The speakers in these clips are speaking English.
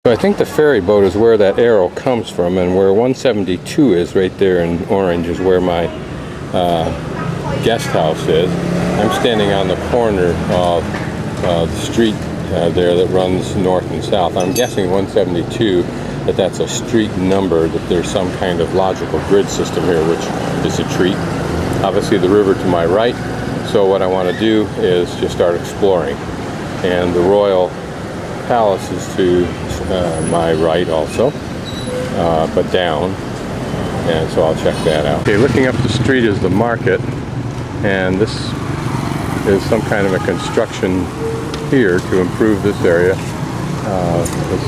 So I think the ferry boat is where that arrow comes from, and where 172 is right there in orange is where my guest house is. I'm standing on the corner of the street there that runs north and south. I'm guessing 172, that's a street number, that there's some kind of logical grid system here, which is a treat. Obviously the river to my right, so what I want to do is just start exploring. And the Royal Palace is to my right also, but down, and so I'll check that out. Okay, looking up the street is the market, and this is some kind of a construction here to improve this area, this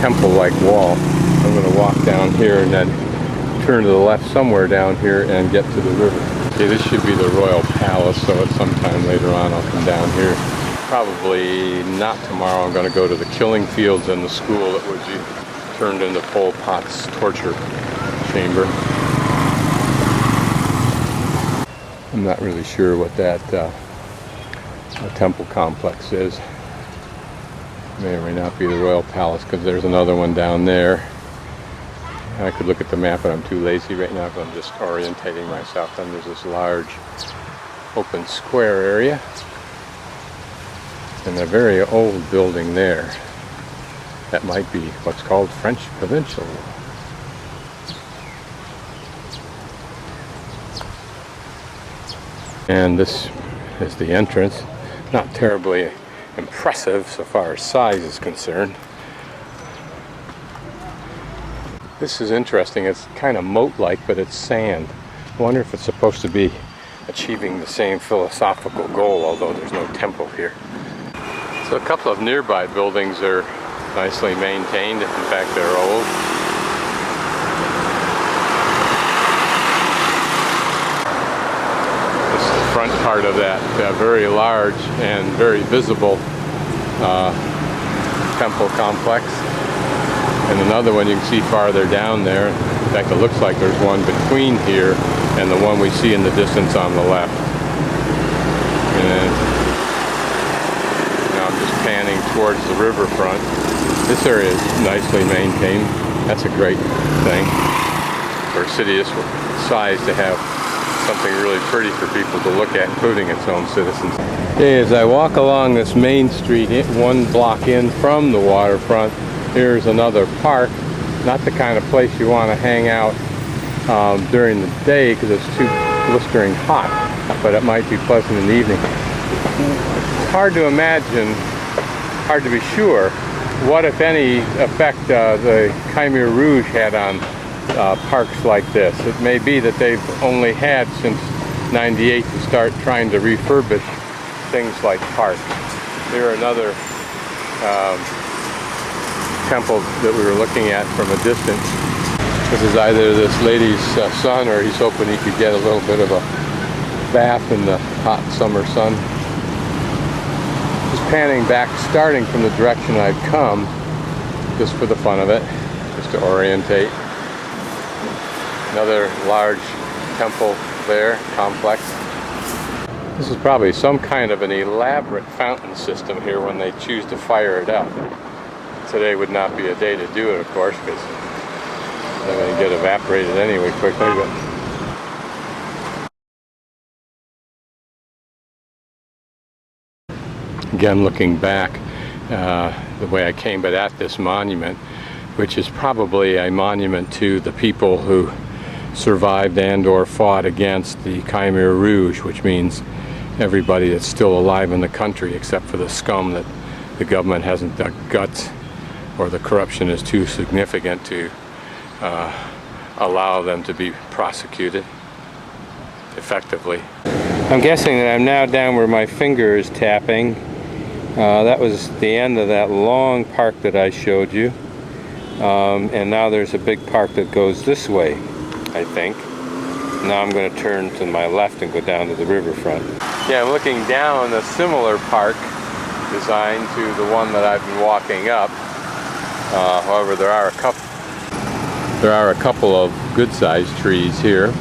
temple-like wall. I'm going to walk down here and then turn to the left somewhere down here and get to the river. Okay, this should be the Royal Palace, so at some time later on I'll come down here. Probably not tomorrow. I'm going to go to the killing fields and the school that was turned into Pol Pot's torture chamber. I'm not really sure what that temple complex is. May or may not be the Royal Palace, because there's another one down there. I could look at the map, but I'm too lazy right now, because I'm just orientating myself. Then there's this large open square area, and a very old building there. That might be what's called French Provincial. And this is the entrance. Not terribly impressive so far as size is concerned. This is interesting. It's kind of moat-like, but it's sand. I wonder if it's supposed to be achieving the same philosophical goal, although there's no temple here. So a couple of nearby buildings are nicely maintained. In fact, they're old. This is the front part of that very large and very visible temple complex. And another one you can see farther down there. In fact, it looks like there's one between here and the one we see in the distance on the left. And now I'm just panning towards the riverfront. This area is nicely maintained. That's a great thing for a city this size to have something really pretty for people to look at, including its own citizens. Okay, as I walk along this main street, one block in from the waterfront, here's another park. Not the kind of place you want to hang out during the day because it's too blistering hot, but it might be pleasant in the evening. It's hard to imagine, hard to be sure, what if any effect the Khmer Rouge had on parks like this. It may be that they've only had since '98 to start trying to refurbish things like parks. Here another temple that we were looking at from a distance. This is either this lady's son, or he's hoping he could get a little bit of a bath in the hot summer sun. Just panning back, starting from the direction I'd come, just for the fun of it, just to orientate. Another large temple there, complex. This is probably some kind of an elaborate fountain system here when they choose to fire it up. Today would not be a day to do it, of course, because they're going to get evaporated anyway quickly. But again, looking back the way I came, but at this monument, which is probably a monument to the people who survived and or fought against the Khmer Rouge, which means everybody that's still alive in the country except for the scum that the government hasn't the guts, or the corruption is too significant to allow them to be prosecuted effectively. I'm guessing that I'm now down where my finger is tapping. That was the end of that long park that I showed you. And now there's a big park that goes this way, I think. Now I'm going to turn to my left and go down to the riverfront. Yeah, I'm looking down a similar park design to the one that I've been walking up. However, there are a couple of good-sized trees here,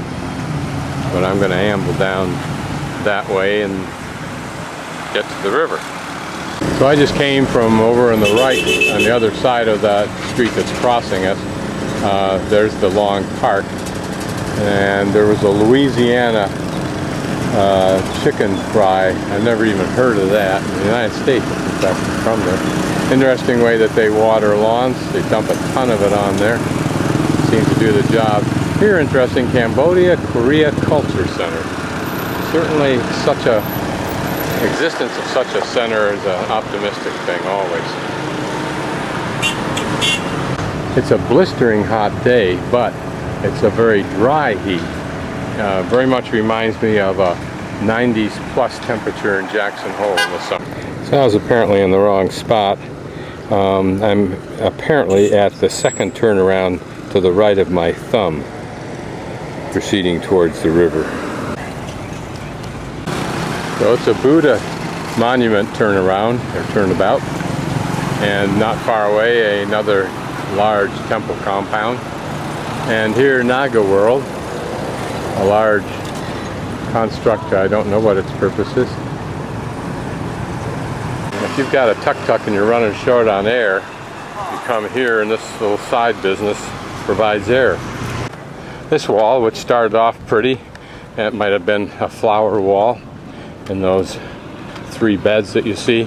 but I'm going to amble down that way and get to the river. So I just came from over on the right, on the other side of that street that's crossing us. There's the long park, and there was a Louisiana chicken fry. I've never even heard of that. In the United States, in fact, from there. Interesting way that they water lawns. They dump a ton of it on there. Seems to do the job. Here, interesting, Cambodia Korea Culture Center. Certainly such a existence of such a center is an optimistic thing always. It's a blistering hot day, but it's a very dry heat. Very much reminds me of a 90s plus temperature in Jackson Hole in the summer. So I was apparently in the wrong spot. I'm apparently at the second turnaround to the right of my thumb, proceeding towards the river. So it's a Buddha monument turnaround, or turnabout, and not far away another large temple compound. And here Naga World, a large construct, I don't know what its purpose is. If you've got a tuk-tuk and you're running short on air, you come here and this little side business provides air. This wall, which started off pretty, it might have been a flower wall, and those 3 beds that you see,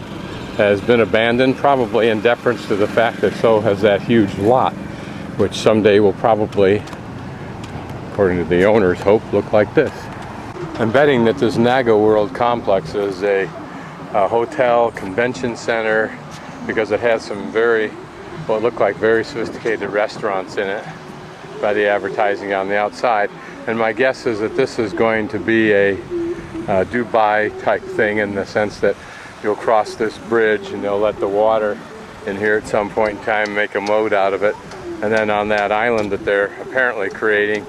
has been abandoned, probably in deference to the fact that so has that huge lot, which someday will probably, according to the owner's hope, look like this. I'm betting that this Naga World complex is a hotel, convention center, because it has some what look like very sophisticated restaurants in it by the advertising on the outside. And my guess is that this is going to be a Dubai type thing, in the sense that you'll cross this bridge and they'll let the water in here at some point in time, make a moat out of it, and then on that island that they're apparently creating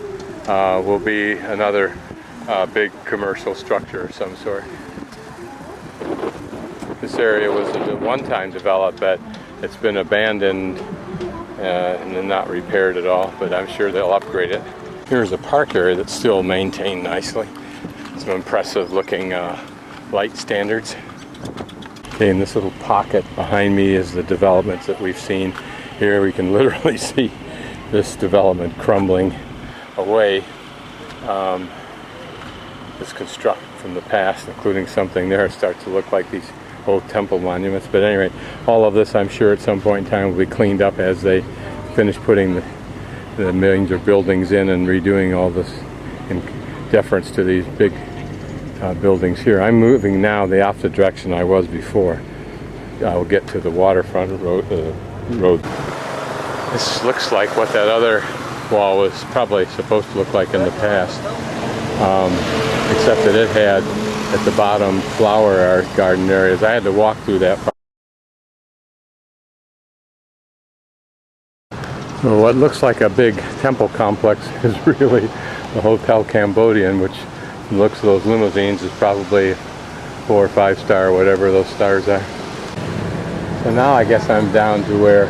will be another big commercial structure of some sort. This area was at one time developed, but it's been abandoned and then not repaired at all, but I'm sure they'll upgrade it. Here's a park area that's still maintained nicely. Some impressive looking light standards. Okay, in this little pocket behind me is the developments that we've seen. Here we can literally see this development crumbling away. This construction from the past, including something there, starts to look like these old temple monuments. But anyway, all of this I'm sure at some point in time will be cleaned up as they finish putting the millions of buildings in and redoing all this in deference to these big buildings here. I'm moving now the opposite direction I was before. I will get to the waterfront road. This looks like what that other wall was probably supposed to look like in the past, except that it had at the bottom flower garden areas. I had to walk through that part. So what looks like a big temple complex is really the Hotel Cambodian, which looks at those limousines is probably 4 or 5 star, whatever those stars are. So now I guess I'm down to where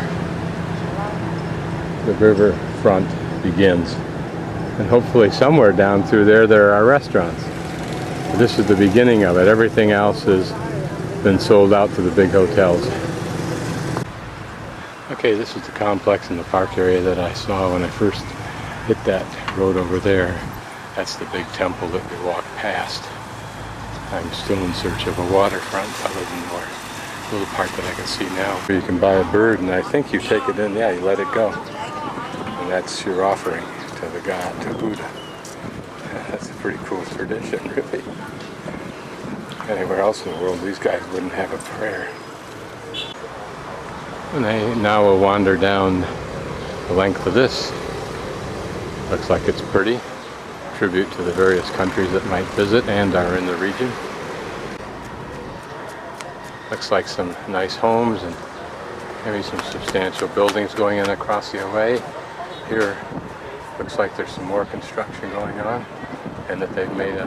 the river front begins, and hopefully somewhere down through there are restaurants. But this is the beginning of it. Everything else has been sold out to the big hotels. Okay, this is the complex in the park area that I saw when I first hit that road over there. That's the big temple that we walked past. I'm still in search of a waterfront other than the little part that I can see now. You can buy a bird, and I think you take it in, you let it go. And that's your offering to the God, to Buddha. That's a pretty cool tradition, really. Anywhere else in the world, these guys wouldn't have a prayer. And I now will wander down the length of this. Looks like it's pretty. Tribute to the various countries that might visit and are in the region. Looks like some nice homes and maybe some substantial buildings going in across the way. Here looks like there's some more construction going on, and that they've made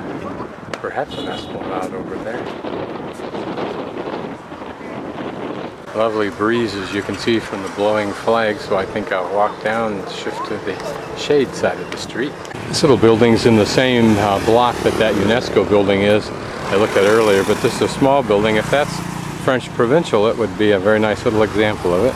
perhaps an esplanade over there. Lovely breeze, as you can see from the blowing flag, so I think I'll walk down and shift to the shade side of the street. This little building's in the same block that UNESCO building is I looked at earlier, but this is a small building. If that's French provincial, it would be a very nice little example of it.